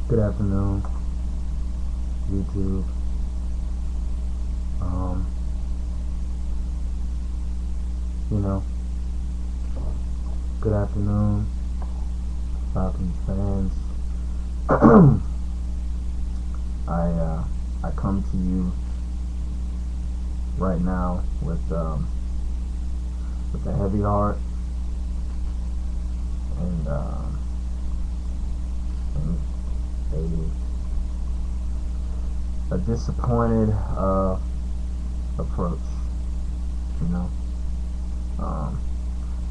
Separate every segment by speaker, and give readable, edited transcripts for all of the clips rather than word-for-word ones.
Speaker 1: Good afternoon, YouTube. Um, you know, good afternoon, Falcons fans. I come to you right now with a heavy heart and a disappointed approach. You know, um,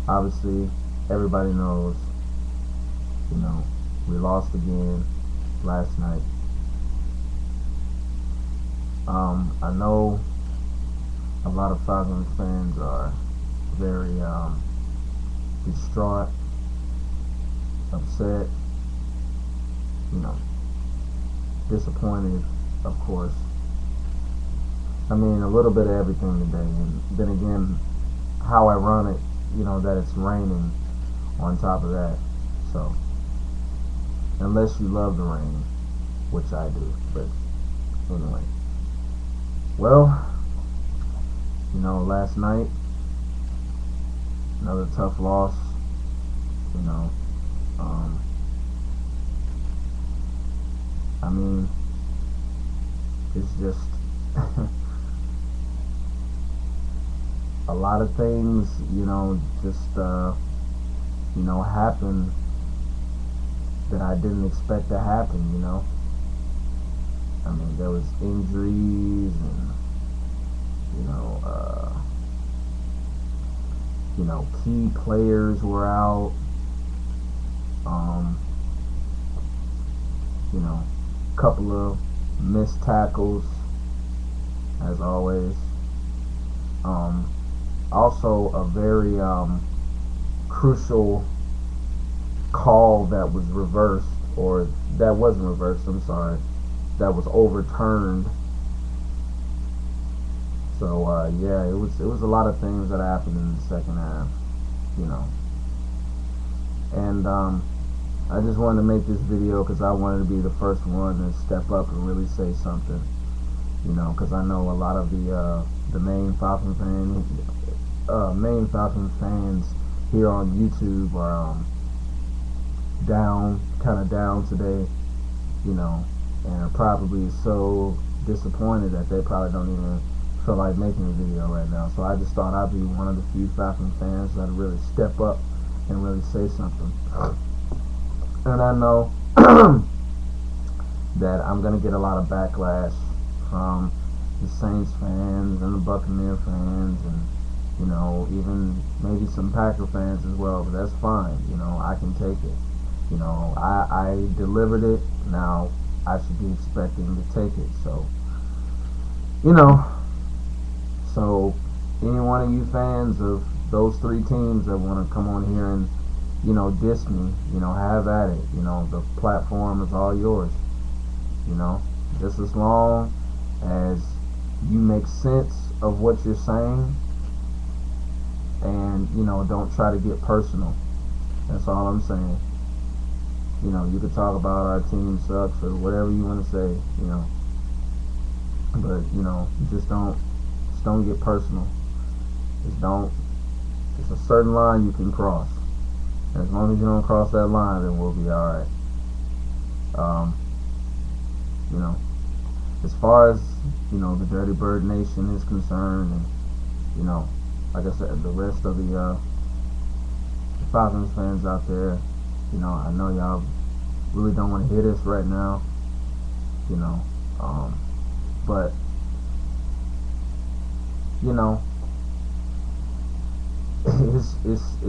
Speaker 1: obviously everybody knows. You know, we lost again last night. I know a lot of Falcons fans are very distraught, upset, you know, disappointed, of course. I mean, a little bit of everything today. And then again, how ironic, that it's raining on top of that. So, unless you love the rain, which I do. But anyway. Well, last night, another tough loss. I mean, it's just a lot of things, happen that I didn't expect to happen. I mean, there was injuries and, key players were out. Couple of missed tackles, as always. Also a very crucial call that was reversed, or that wasn't reversed, I'm sorry, that was overturned. So yeah, it was a lot of things that happened in the second half, and I just wanted to make this video because I wanted to be the first one to step up and really say something, because I know a lot of the main Falcons fans here on YouTube are kind of down today, and are probably so disappointed that they probably don't even feel like making a video right now. So I just thought I'd be one of the few Falcons fans that really step up and really say something. And I know that I'm going to get a lot of backlash from the Saints fans and the Buccaneer fans and, even maybe some Packer fans as well, but that's fine. I can take it. I delivered it. Now I should be expecting to take it. So, so any one of you fans of those three teams that want to come on here and diss me, have at it. The platform is all yours. Just as long as you make sense of what you're saying and, don't try to get personal. That's all I'm saying. You could talk about our team sucks or whatever you want to say, but, just don't get personal. It's a certain line you can cross. As long as you don't cross that line, then we'll be alright. As far as, the Dirty Bird Nation is concerned, and, like I said, the rest of the Falcons fans out there, I know y'all really don't want to hear this right now, but,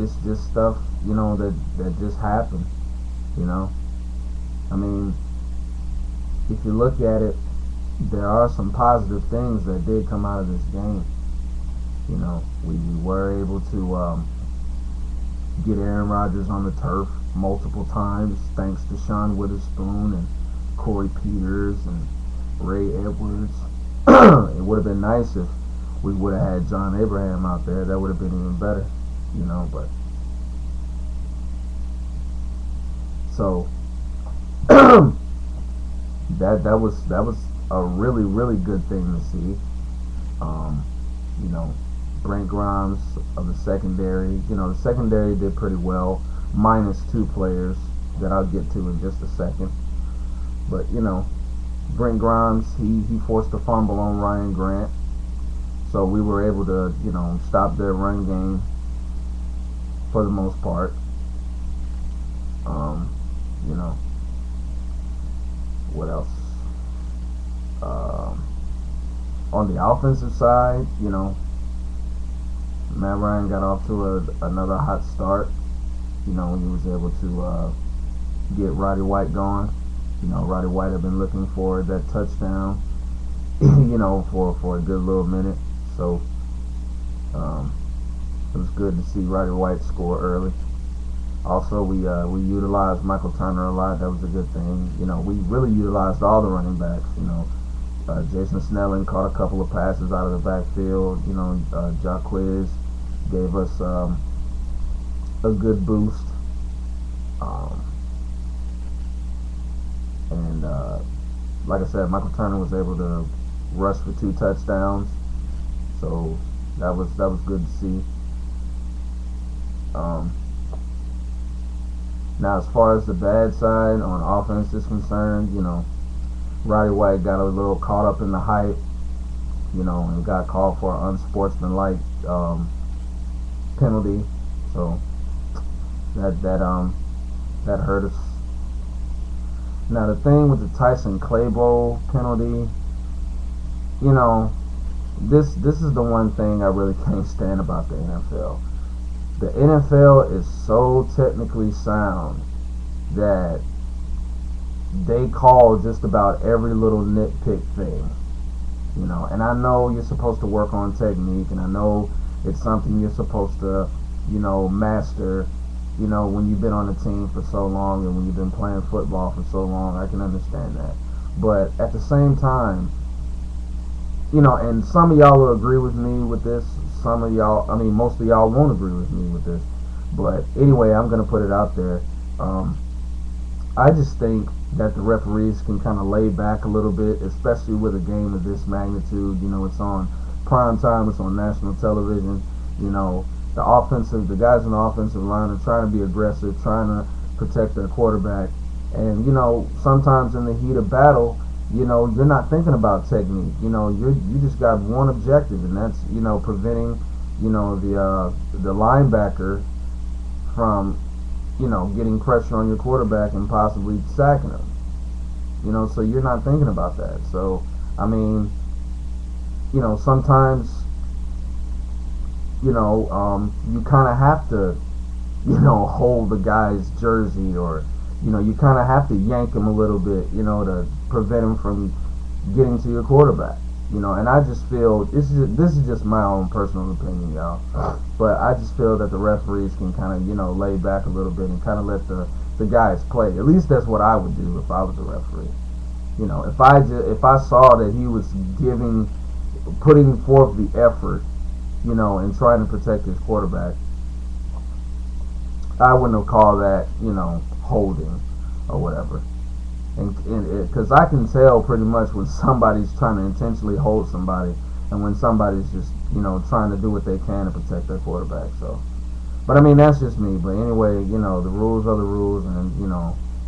Speaker 1: it's just stuff, that just happened, I mean, if you look at it, there are some positive things that did come out of this game. We were able to get Aaron Rodgers on the turf multiple times, thanks to Sean Witherspoon and Corey Peters and Ray Edwards. It would have been nice if we would have had John Abraham out there. That would have been even better, but so that was a really really good thing to see. Um, you know, Brent Grimes of the secondary. The secondary did pretty well, minus two players that I'll get to in just a second. But Brent Grimes, he forced a fumble on Ryan Grant, so we were able to stop their run game for the most part. Um, you know, what else? Um, on the offensive side, Matt Ryan got off to another hot start. When he was able to get Roddy White going. Roddy White had been looking for that touchdown, for a good little minute. So um, it was good to see Roddy White score early. Also, we utilized Michael Turner a lot. That was a good thing. We really utilized all the running backs. Jason Snelling caught a couple of passes out of the backfield. Jacquez gave us a good boost. And like I said, Michael Turner was able to rush for 2 touchdowns. So that was good to see. Now, as far as the bad side on offense is concerned, Roddy White got a little caught up in the hype, and got called for an unsportsmanlike penalty. So that hurt us. Now, the thing with the Tyson Clabo penalty, this is the one thing I really can't stand about the NFL. The NFL is so technically sound that they call just about every little nitpick thing. And I know you're supposed to work on technique, and I know it's something you're supposed to, master, when you've been on the team for so long and when you've been playing football for so long. I can understand that. But at the same time, and some of y'all will agree with me with this. Some of y'all, most of y'all won't agree with me with this. But anyway, I'm going to put it out there. I just think that the referees can kind of lay back a little bit, especially with a game of this magnitude. It's on prime time, it's on national television. The guys in the offensive line are trying to be aggressive, trying to protect their quarterback. And, sometimes in the heat of battle, you're not thinking about technique. You just got one objective, and that's, preventing, the linebacker from, getting pressure on your quarterback and possibly sacking him. So you're not thinking about that. So, sometimes, you kind of have to, hold the guy's jersey, or, you kind of have to yank him a little bit, to prevent him from getting to your quarterback. And I just feel, this is just my own personal opinion, y'all, but I just feel that the referees can kind of, lay back a little bit and kind of let the guys play. At least that's what I would do if I was a referee. If I saw that he was putting forth the effort, and trying to protect his quarterback, I wouldn't have called that, holding or whatever. And because I can tell pretty much when somebody's trying to intentionally hold somebody, and when somebody's just, trying to do what they can to protect their quarterback. So, but that's just me. But anyway, the rules are the rules, and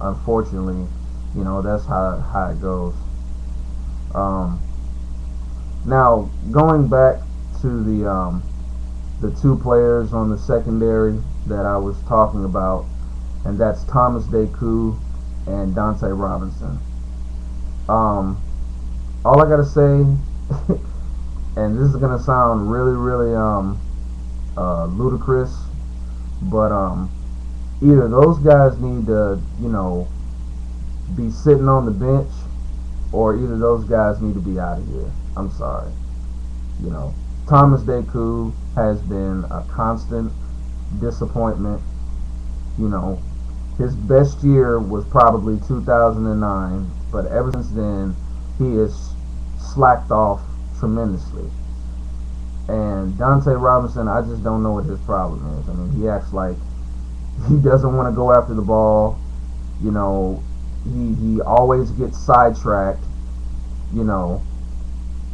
Speaker 1: unfortunately, that's how it goes. Now, going back to the 2 players on the secondary that I was talking about, and that's Thomas Deku and Dante Robinson. All I gotta say, and this is gonna sound really, really ludicrous, but either those guys need to, be sitting on the bench, or either those guys need to be out of here. I'm sorry. Thomas Deku has been a constant disappointment. His best year was probably 2009, but ever since then, he has slacked off tremendously. And Dante Robinson, I just don't know what his problem is. He acts like he doesn't want to go after the ball. he always gets sidetracked. You know,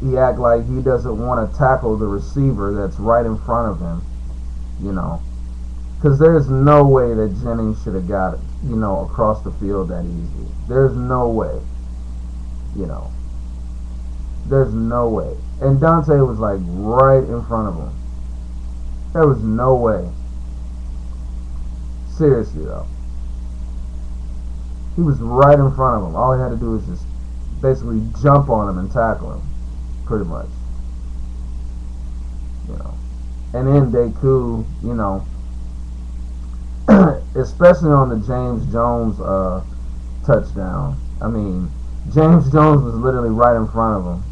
Speaker 1: he act like he doesn't want to tackle the receiver that's right in front of him. You know, because there's no way that Jennings should have got it, across the field that easy. There's no way. You know, there's no way. And Dante was like right in front of him. There was no way. Seriously though. He was right in front of him. All he had to do was just basically jump on him and tackle him. Pretty much. And then Deku, especially on the James Jones touchdown. I mean, James Jones was literally right in front of him.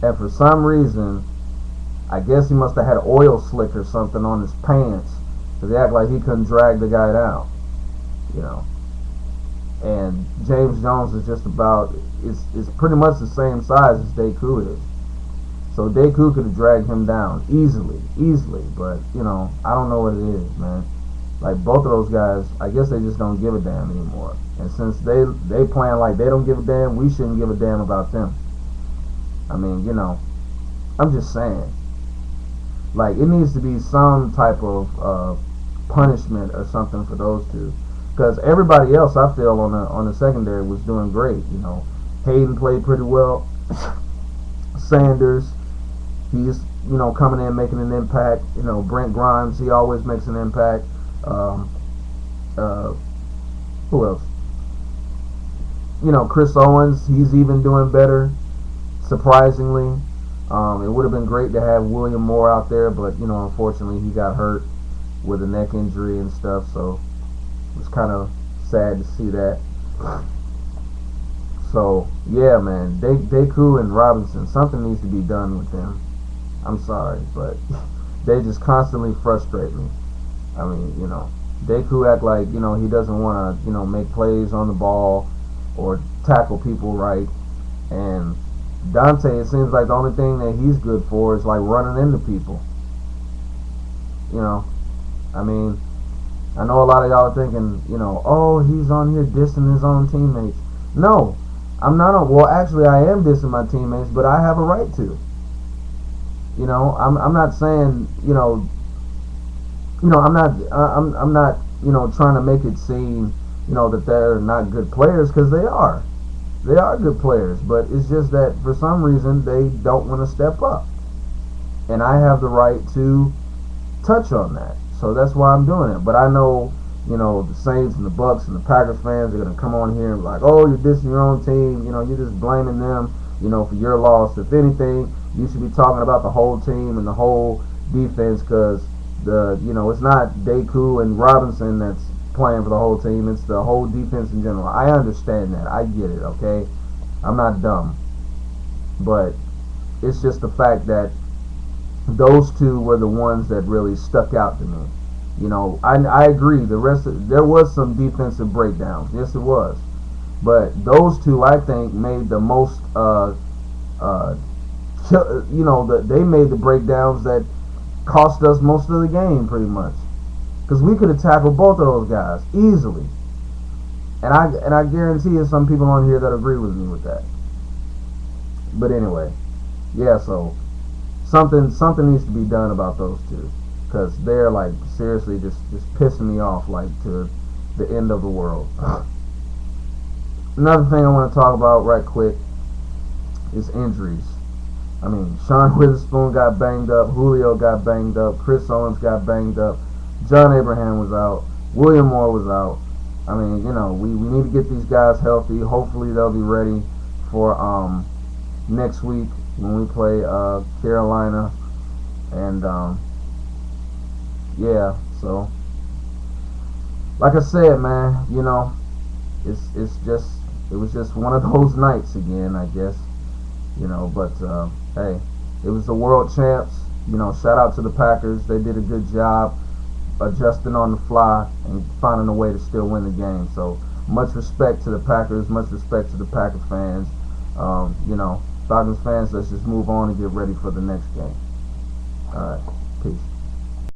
Speaker 1: And for some reason, I guess he must have had oil slick or something on his pants, because he acted like he couldn't drag the guy down. And James Jones is just about, it's pretty much the same size as Deku is. So Deku could have dragged him down easily, but, I don't know what it is, man. Like, both of those guys, I guess they just don't give a damn anymore. And since they playing like they don't give a damn, we shouldn't give a damn about them. I mean, I'm just saying. Like, it needs to be some type of punishment or something for those two. Because everybody else, I feel, on the secondary was doing great. Hayden played pretty well. Sanders, he's, coming in, making an impact. Brent Grimes, he always makes an impact. Who else? Chris Owens, he's even doing better, surprisingly. It would have been great to have William Moore out there, but, unfortunately he got hurt with a neck injury and stuff, so it was kind of sad to see that. So, yeah, man, Deku and Robinson, something needs to be done with them. I'm sorry, but they just constantly frustrate me. I mean, Deku act like, he doesn't want to, make plays on the ball or tackle people right. And Dante, it seems like the only thing that he's good for is, like, running into people. I mean, I know a lot of y'all are thinking, oh, he's on here dissing his own teammates. No, I'm not on. Well, actually, I am dissing my teammates, but I have a right to. I'm not saying, I'm not, trying to make it seem, that they're not good players, because they are. They are good players, but it's just that for some reason they don't want to step up. And I have the right to touch on that. So that's why I'm doing it. But I know, the Saints and the Bucks and the Packers fans are going to come on here and be like, oh, you're dissing your own team. You're just blaming them, for your loss. If anything, you should be talking about the whole team and the whole defense, because it's not Deku and Robinson that's playing for the whole team. It's the whole defense in general. I understand that. I get it, okay? I'm not dumb. But it's just the fact that those two were the ones that really stuck out to me. I agree. There was some defensive breakdowns. Yes, it was. But those two, I think, made the most, they made the breakdowns that cost us most of the game, pretty much. Because we could have tackled both of those guys easily. And I guarantee there's some people on here that agree with me with that. But anyway, yeah, so something needs to be done about those two. Because they're, like, seriously just pissing me off, like, to the end of the world. Another thing I want to talk about right quick is injuries. I mean, Sean Witherspoon got banged up, Julio got banged up, Chris Owens got banged up, John Abraham was out, William Moore was out. I mean, we need to get these guys healthy. Hopefully they'll be ready for next week when we play Carolina. And yeah, so like I said, man, it was just one of those nights again, I guess. But hey, it was the world champs. Shout out to the Packers. They did a good job adjusting on the fly and finding a way to still win the game. So much respect to the Packers, much respect to the Packers fans. Falcons fans, let's just move on and get ready for the next game. Alright, peace.